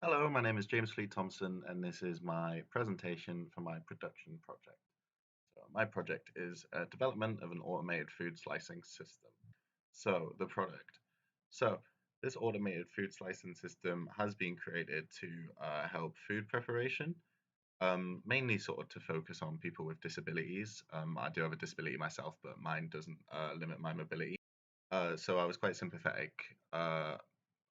Hello, my name is James Fleet-Thompson, and this is my presentation for my production project. So, my project is a development of an automated food slicing system. So, the product. So, this automated food slicing system has been created to help food preparation, mainly sort of to focus on people with disabilities. I do have a disability myself, but mine doesn't limit my mobility. So, I was quite sympathetic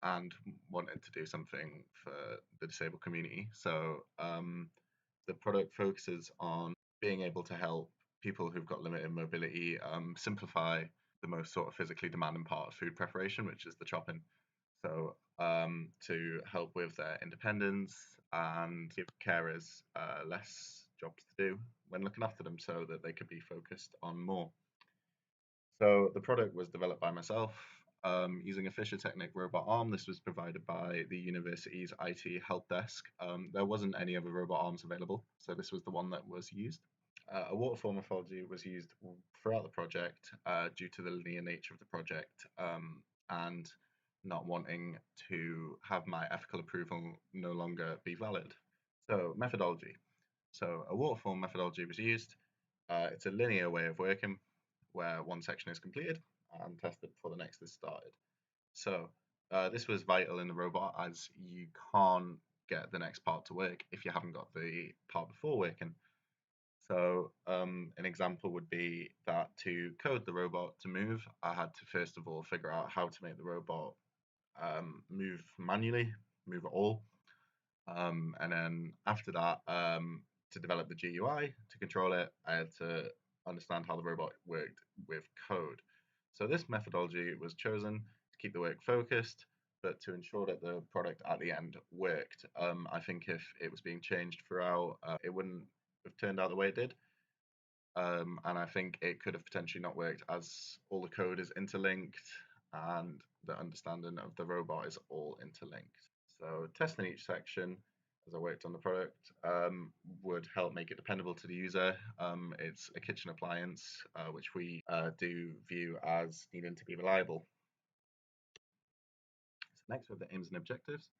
and wanted to do something for the disabled community. So the product focuses on being able to help people who've got limited mobility simplify the most sort of physically demanding part of food preparation, which is the chopping. So to help with their independence and give carers less jobs to do when looking after them so that they could be focused on more. So the product was developed by myself using a Fisher Technic robot arm. This was provided by the university's IT help desk. There wasn't any other robot arms available, so this was the one that was used. A waterfall methodology was used throughout the project due to the linear nature of the project and not wanting to have my ethical approval no longer be valid. So methodology. So a waterfall methodology was used. It's a linear way of working where one section is completed and tested before the next is started. So this was vital in the robot as you can't get the next part to work if you haven't got the part before working. So an example would be that to code the robot to move, I had to first of all figure out how to make the robot move manually, move at all, and then after that, to develop the GUI to control it, I had to understand how the robot worked with code. So this methodology was chosen to keep the work focused, but to ensure that the product at the end worked. I think if it was being changed throughout, it wouldn't have turned out the way it did. And I think it could have potentially not worked as all the code is interlinked and the understanding of the robot is all interlinked. So testing each section as I worked on the product would help make it dependable to the user. It's a kitchen appliance, which we do view as needing to be reliable. So next we have the aims and objectives.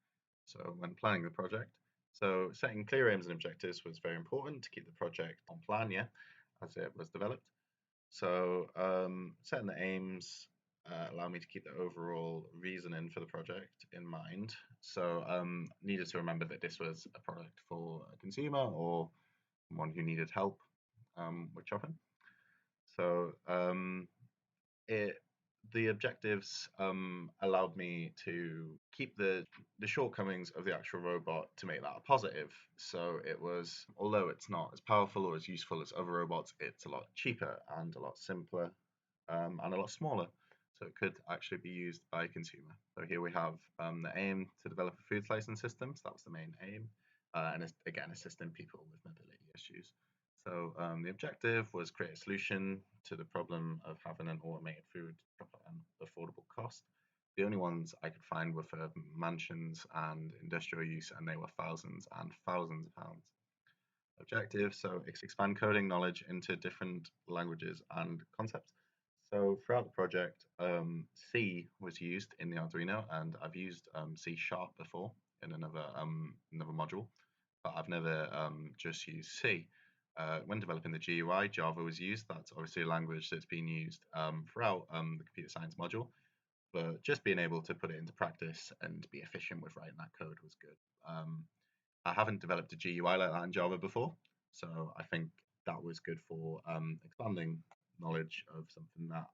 So when planning the project, so setting clear aims and objectives was very important to keep the project on plan, yeah, as it was developed. So setting the aims allow me to keep the overall reasoning for the project in mind. So needed to remember that this was a product for a consumer or one who needed help with shopping. So it the objectives allowed me to keep the shortcomings of the actual robot to make that a positive. So it was, although it's not as powerful or as useful as other robots, it's a lot cheaper and a lot simpler and a lot smaller. So it could actually be used by a consumer. So here we have the aim to develop a food slicing system. So that was the main aim. And it's, again, assisting people with mobility issues. So the objective was create a solution to the problem of having an automated food shop at an affordable cost. The only ones I could find were for mansions and industrial use, and they were thousands and thousands of pounds. Objective, so expand coding knowledge into different languages and concepts. So throughout the project, C was used in the Arduino, and I've used C sharp before in another module, but I've never just used C. When developing the GUI, Java was used. That's obviously a language that's been used throughout the computer science module, but just being able to put it into practice and be efficient with writing that code was good. I haven't developed a GUI like that in Java before, so I think that was good for expanding knowledge of something that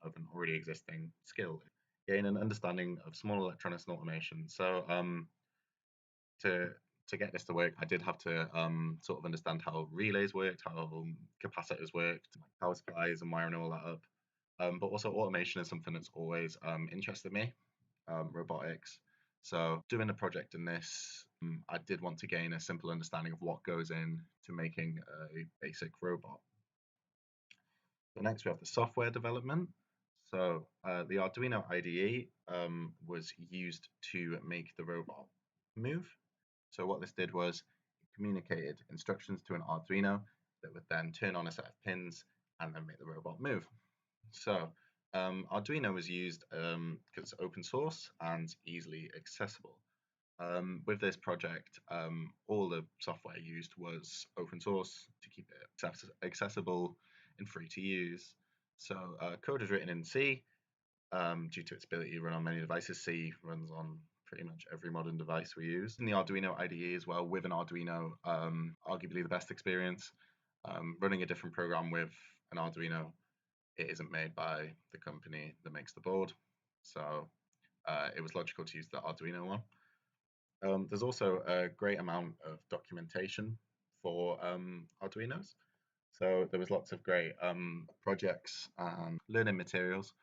of an already existing skill. Gain an understanding of small electronics and automation. So to to get this to work, I did have to sort of understand how relays worked, how capacitors worked, like power supplies, and wiring all that up. But also automation is something that's always interested me, robotics. So doing a project in this, I did want to gain a simple understanding of what goes in to making a basic robot. So next we have the software development. So the Arduino IDE was used to make the robot move. So what this did was it communicated instructions to an Arduino that would then turn on a set of pins and then make the robot move. So Arduino was used because it's open source and easily accessible. With this project, all the software used was open source to keep it accessible and free to use. So code is written in C. Due to its ability to run on many devices, C runs on pretty much every modern device we use. In the Arduino IDE as well, with an Arduino, arguably the best experience. Running a different program with an Arduino, it isn't made by the company that makes the board. So it was logical to use the Arduino one. There's also a great amount of documentation for Arduinos. So there was lots of great projects and learning materials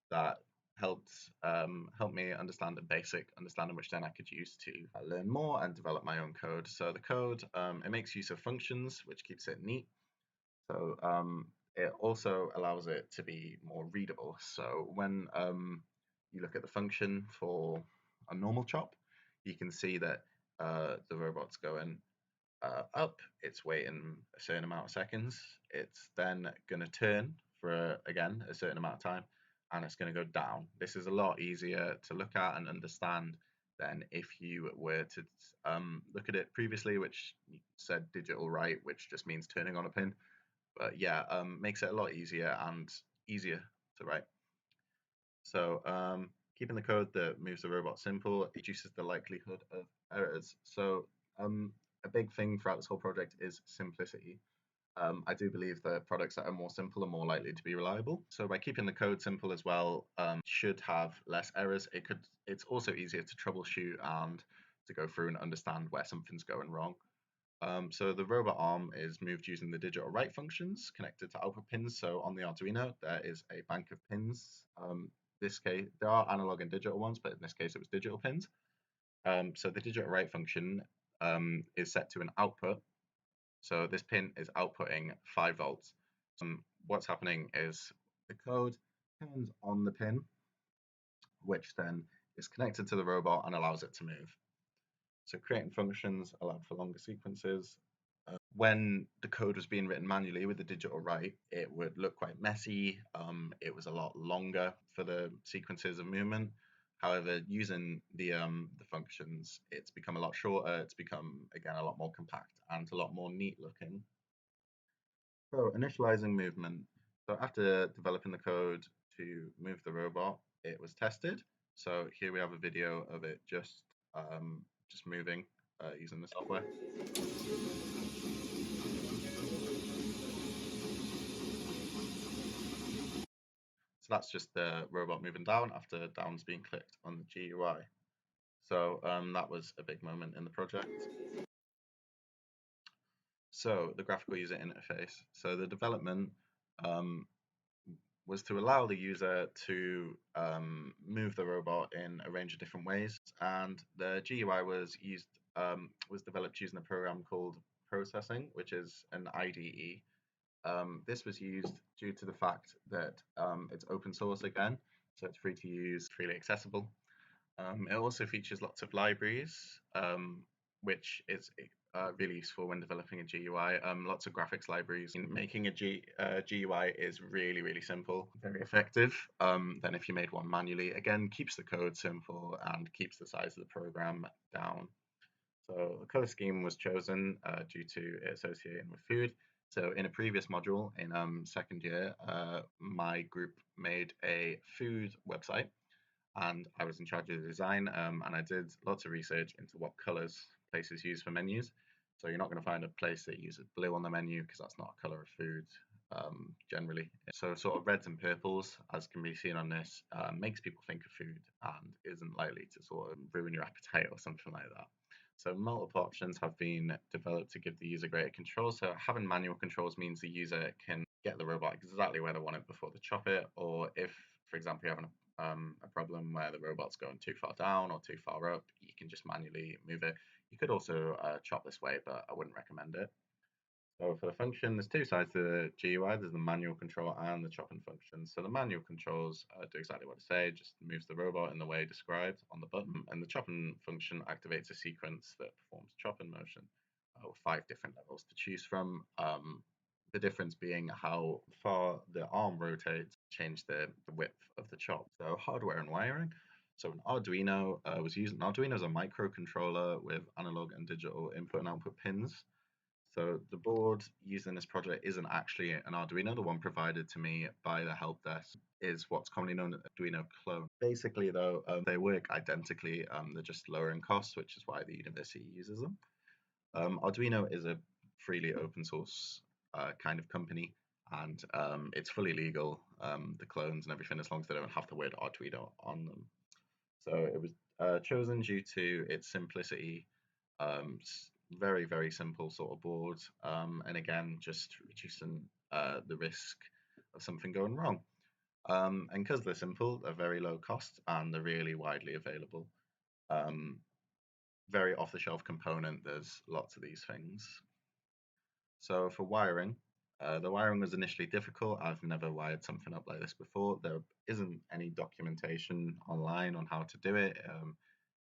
that helped me understand the basic understanding, which then I could use to learn more and develop my own code. So the code it makes use of functions, which keeps it neat. So it also allows it to be more readable. So when you look at the function for a normal chop, you can see that the robot's going up, it's waiting a certain amount of seconds, it's then going to turn for again a certain amount of time, and it's going to go down. This is a lot easier to look at and understand than if you were to look at it previously, which said digital write, which just means turning on a pin. But yeah, makes it a lot easier and easier to write. So keeping the code that moves the robot simple reduces the likelihood of errors. So a big thing throughout this whole project is simplicity. I do believe that products that are more simple are more likely to be reliable. So by keeping the code simple as well, should have less errors. It's also easier to troubleshoot and to go through and understand where something's going wrong. So the robot arm is moved using the digital write functions connected to output pins. So on the Arduino, there is a bank of pins. This case, there are analog and digital ones, but in this case, it was digital pins. So the digital write function is set to an output. So this pin is outputting 5 volts. What's happening is the code turns on the pin, which then is connected to the robot and allows it to move. So creating functions allowed for longer sequences. When the code was being written manually with the digital write, it would look quite messy. It was a lot longer for the sequences of movement. However, using the functions, it's become a lot shorter. It's become again a lot more compact and a lot more neat looking. So initializing movement. So after developing the code to move the robot, it was tested. So here we have a video of it just moving using the software. So that's just the robot moving down after down's being clicked on the GUI. So that was a big moment in the project. So the graphical user interface. So the development um, was to allow the user to move the robot in a range of different ways, and the GUI was developed using a program called Processing, which is an IDE. This was used due to the fact that it's open source again, so it's free to use, freely accessible. It also features lots of libraries, which is really useful when developing a GUI. Lots of graphics libraries. Making a GUI is really, really simple, very effective. Then if you made one manually, again, keeps the code simple and keeps the size of the program down. So the color scheme was chosen due to it associating with food. So in a previous module in second year, my group made a food website and I was in charge of the design. And I did lots of research into what colors places use for menus. So you're not going to find a place that uses blue on the menu because that's not a color of food generally. So sort of reds and purples, as can be seen on this, makes people think of food and isn't likely to sort of ruin your appetite or something like that. So multiple options have been developed to give the user greater control. So having manual controls means the user can get the robot exactly where they want it before they chop it, or if, for example, you're having a problem where the robot's going too far down or too far up, you can just manually move it. You could also chop this way, but I wouldn't recommend it. So for the function, there's two sides to the GUI. There's the manual control and the chopping function. So the manual controls do exactly what I say, just moves the robot in the way described on the button. And the chopping function activates a sequence that performs chopping motion with 5 different levels to choose from. The difference being how far the arm rotates, change the width of the chop. So hardware and wiring. So an Arduino was used. An Arduino is a microcontroller with analog and digital input and output pins. So the board used in this project isn't actually an Arduino. The one provided to me by the help desk is what's commonly known as Arduino clone. Basically, though, they work identically. They're just lower in cost, which is why the university uses them. Arduino is a freely open source kind of company, and it's fully legal. The clones and everything, as long as they don't have the word Arduino on them. So it was chosen due to its simplicity, very, very simple sort of board, and again, just reducing the risk of something going wrong. And because they're simple, they're very low cost and they're really widely available. Um, Very off the shelf component, there's lots of these things. So for wiring, the wiring was initially difficult. I've never wired something up like this before. There isn't any documentation online on how to do it.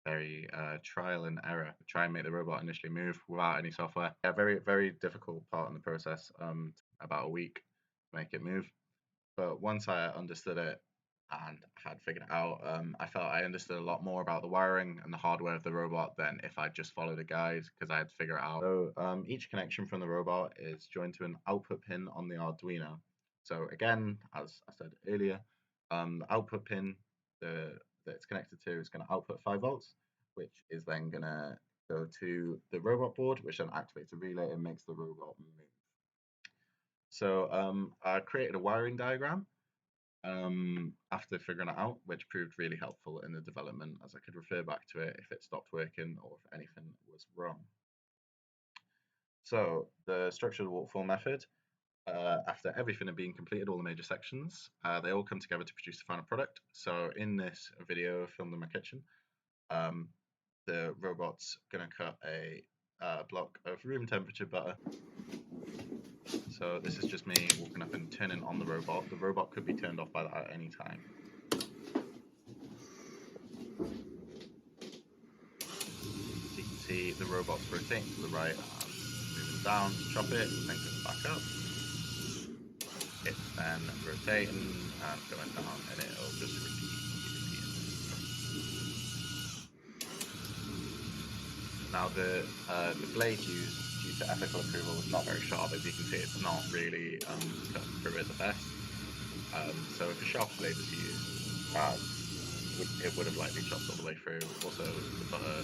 Very trial and error. Try and make the robot initially move without any software. Yeah, very, very difficult part in the process. About a week to make it move. But once I understood it and had figured it out, I felt I understood a lot more about the wiring and the hardware of the robot than if I just followed a guide because I had to figure it out. So each connection from the robot is joined to an output pin on the Arduino. So again, as I said earlier, the output pin that it's connected to is going to output 5 volts, which is then going to go to the robot board, which then activates a relay and makes the robot move. So I created a wiring diagram after figuring it out, which proved really helpful in the development as I could refer back to it if it stopped working or if anything was wrong. So the structured waterfall method, after everything had been completed, all the major sections, they all come together to produce the final product. So in this video filmed in my kitchen, the robot's going to cut a block of room temperature butter. So this is just me walking up and turning on the robot. The robot could be turned off by that at any time. So you can see the robot's rotating to the right and moving down to chop it, then goes back up. It's then rotating and going down, and it'll just repeat. Now the blade used due to ethical approval was not very sharp. As you can see, it's not really cutting through it the best. So if a sharp blade was used, it would have likely chopped all the way through. Also, the butter,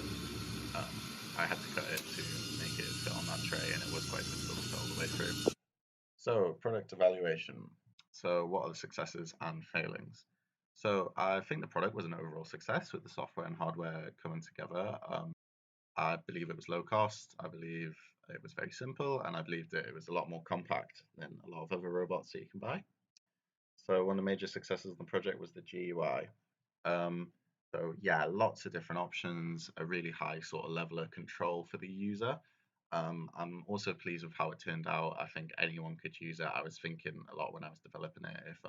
I had to cut it to make it fit on that tray, and it was quite difficult to cut all the way through. So product evaluation. So what are the successes and failings? So I think the product was an overall success with the software and hardware coming together. I believe it was low cost. I believe it was very simple, and I believe that it was a lot more compact than a lot of other robots that you can buy. So one of the major successes of the project was the GUI. So yeah, lots of different options, a really high sort of level of control for the user. I'm also pleased with how it turned out. I think anyone could use it. I was thinking a lot when I was developing it if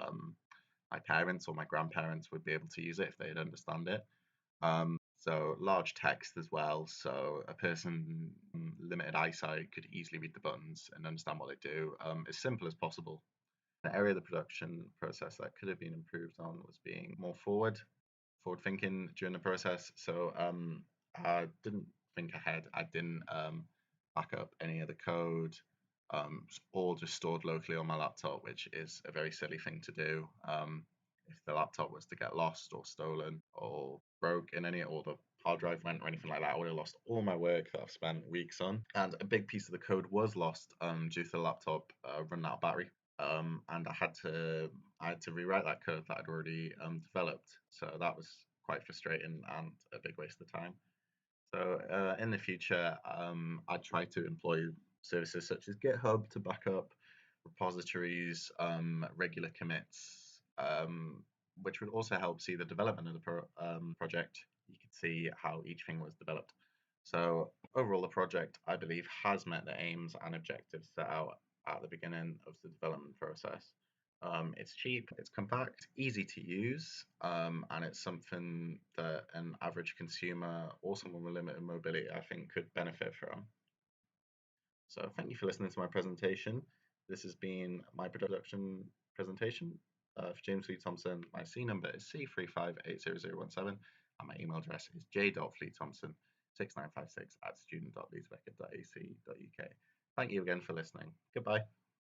my parents or my grandparents would be able to use it if they'd understand it. So large text as well, so a person limited eyesight could easily read the buttons and understand what they do. As simple as possible. The area of the production process that could have been improved on was being more forward thinking during the process. So I didn't think ahead. I didn't back up any of the code. All just stored locally on my laptop, which is a very silly thing to do. If the laptop was to get lost or stolen or broke in any, or the hard drive went or anything like that, I would have lost all my work that I've spent weeks on. And a big piece of the code was lost due to the laptop running out of battery. And I had to rewrite that code that I'd already developed. So that was quite frustrating and a big waste of time. So in the future, I'd try to employ services such as GitHub to back up repositories, regular commits, which would also help see the development of the project. You could see how each thing was developed. So overall, the project, I believe, has met the aims and objectives set out at the beginning of the development process. It's cheap, it's compact, easy to use, and it's something that an average consumer or someone with limited mobility, I think, could benefit from. So thank you for listening to my presentation. This has been my production presentation for James Fleet-Thompson. My C number is C35800017. and my email address is j.fleet-thompson6956 at student.leedsbeckett.ac.uk. Thank you again for listening. Goodbye.